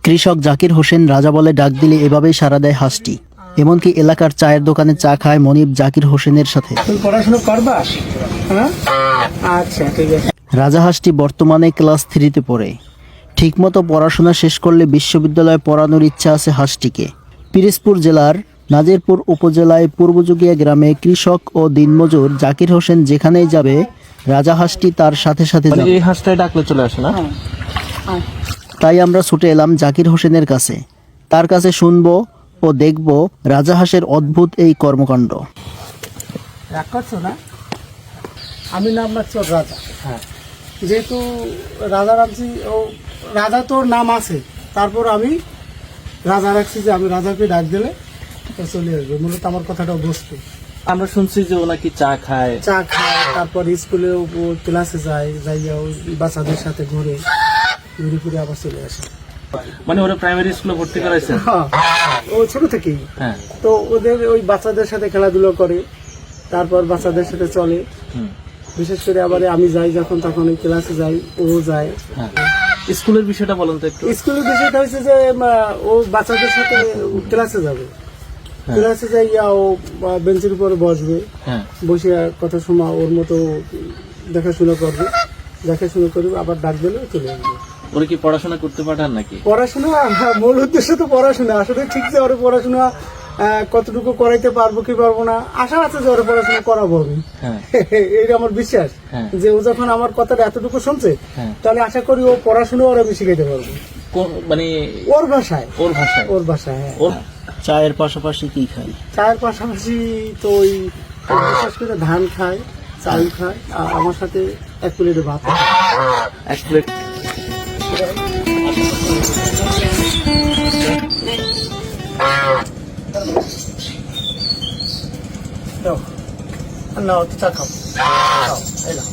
কৃষক জাকির হোসেন রাজা বলে ডাক দিলে এভাবেই সাড়া দেয় হাঁসটি। এমনকি এলাকার চায়ের দোকানে চা খায় মনিব জাকির হোসেনের সাথে। রাজা হাঁসটি বর্তমানে ক্লাস 3-তে পড়ে। ঠিকমতো পড়াশোনা শেষ করলে বিশ্ববিদ্যালয়ে পড়ানোর ইচ্ছা আছে হাঁসটিকে। পিরোজপুর জেলার নাজিরপুর উপজেলায় পূর্বযুগিয়া গ্রামে কৃষক ও দিনমজুর জাকির হোসেন যেখানেই যাবে রাজা হাঁসটি তার সাথে সাথে যাবে। এই হাঁসটাই ডাকলে চলে আসে না? তাই আমরা ছুটে এলাম জাকির হোসেনের কাছে। তার কাছে শুনবো ও দেখবো রাজা হাঁসের অদ্ভুত এই কর্মকাণ্ড। রাগ করছো না? আমি নাম রাখছি ওর রাজা। হ্যাঁ, যেহেতু রাজা রাখছি, ও রাজা তোর নাম আছে, তারপর আমি রাজা রাখছি যে আমি রাজাকে ডাক দিলে ও চলে আসবে। মূলত আমার কথাটা বসতো। আমরা শুনছি যে ও নাকি চা খায়, তারপর স্কুলে ক্লাসে যাইয়া ওই বাচ্চাদের সাথে ঘুরে ফিরে আবার চলে আসে। মানে ওরা প্রাইমারি স্কুলে ভর্তি করাইছে? হ্যাঁ, ও ছোট থেকেই। হ্যাঁ, তো ওদের ওই বাচ্চাদের সাথে খেলাধুলো করে, তারপর বাচ্চাদের সাথে চলে। বিশেষ করে আবার আমি যাই যখন, তখন ওই ক্লাসে যাই, ও যায়। হ্যাঁ। স্কুলের বিষয়টা বলেন তো একটু। স্কুলের বিষয়টা হচ্ছে যে ও বাচ্চাদের সাথে ক্লাসে যাবে। ক্লাসে যাইয়া ও বেঞ্চের উপরে বসবে, বসে কথা শোনা, ওর মতো দেখাশোনা করবে, আবার ডাক দিলে চলে আসবে। ওরা কি পড়াশোনা করতে পাঠান নাকি? পড়াশোনা মূল উদ্দেশ্য তো পড়াশোনা। আসলে ঠিক যে ওর পড়াশোনা কতটুকু করাইতে পারবো কি পারবো না, আশা আছে যে ওর পড়াশোনা করাবো আমি। এইটা আমার বিশ্বাস যে ও যখন আমার কথাটা এতটুকু শুনছে, তাহলে আশা করি ও পড়াশোনা ওর আমি শিখাইতে পারবো, মানে ওর ভাষায়। হ্যাঁ। চায়ের পাশাপাশি কি খায়? চায়ের পাশাপাশি তো ওই বিশেষ করে ধান খায়, চাল খায়, আর আমার সাথে 1 প্লেট ভাত খায়। 1 প্লেট? না, চা খাও, এই নাও।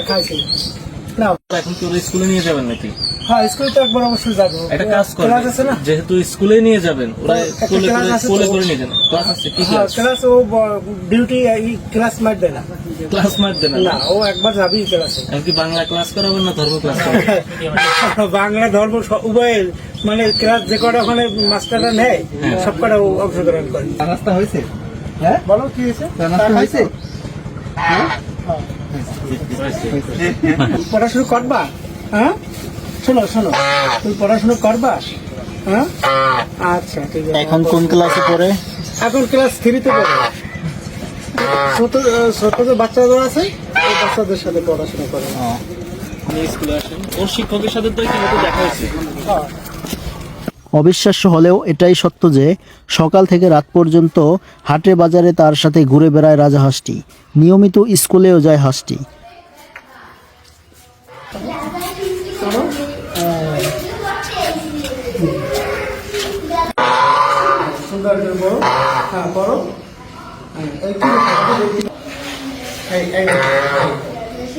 খাইছি না। এখন কি ওরা স্কুলে নিয়ে যাবেন নাকি? হ্যাঁ, স্কুলে তো একবার অবশ্যই যাবো। একটা কাজ করেন, যেহেতু স্কুলে নিয়ে যাবেন, ওরা স্কুলে করে নিয়ে যান। ক্লাস আছে? কি ক্লাস? ক্লাস ও ডিউটি ক্লাস মার দেয় না। ক্লাস মার দেন না, ও একবার যাবেই ক্লাসে। এমনকি বাংলা ক্লাস করাবেন না ধর্ম ক্লাস করাবেন? বাংলা ধর্ম উভয়ের, মানে ক্লাস যে কটা ওখানে মাস্টাররা নেয় সব কটা অংশগ্রহণ করে। রাস্তা হয়েছে? হ্যাঁ, বলো কি হয়েছে? পড়াশুনো করবা? হ্যাঁ, শোনো, তুমি পড়াশুনো করবা? হ্যাঁ, আচ্ছা, ঠিক আছে। এখন কোন ক্লাসে পড়ে? এখন ক্লাস 3-তে পড়ে। ছোট যে বাচ্চাদের আছে, ওই বাচ্চাদের সাথে পড়াশোনা করে। স্কুলে আসেন, ওর শিক্ষকের সাথে তো ইতিমধ্যে দেখা হয়েছে। অবিশ্বাস্য হলেও এটাই সত্য যে সকাল থেকে রাত পর্যন্ত হাটে বাজারে তার সাথে ঘুরে বেড়ায় রাজা হাঁসটি। নিয়মিত স্কুলেও যায় হাঁসটি। সুন্দর করে বলো। হ্যাঁ, করো।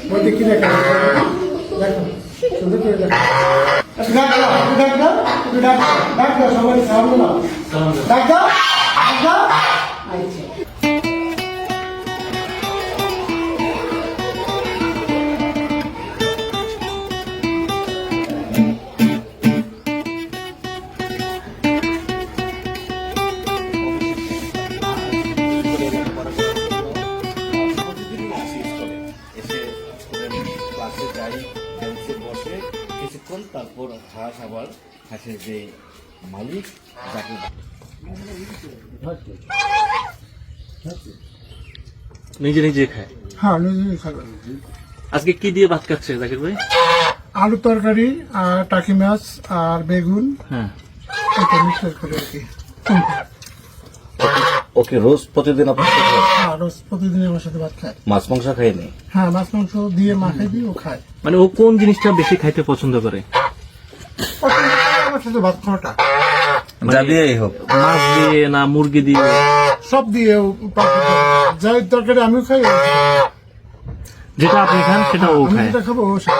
বলতে কি দেখা দেখো, সুন্দর করে দেখো। ডাক দাও, সবাই সামনে নাও। ডাক দাও। তারপর হাঁস, আবার হাঁসের যে মালিক তাকে নিজে খায়। হ্যাঁ, নিজে খাবে। আজকে কি দিয়ে ভাত খাচ্ছে জাকির ভাই? আলু তরকারি আর টাকি মাছ আর বেগুন। হ্যাঁ, এটা মিক্স করে আর কি। ওকে রোজ প্রতিদিন আপনার সাথে? হ্যাঁ, রোজ প্রতিদিন আমার সাথে ভাত খায়। মাছ মাংস খায়নি? হ্যাঁ, মাছ মাংস দিয়ে মাখাই দিয়ে ও খায়। মানে ও কোন জিনিসটা বেশি খাইতে পছন্দ করে? আমার সাথে ভাত খাওয়াটা যা দিয়েই হোক, মাছ দিয়ে না মুরগি দিয়ে? সব দিয়ে যাই তরকারি আমিও খাই, যেটা আপনি খান সেটা ও আমি খায়। যেটা খাবো ও খায়।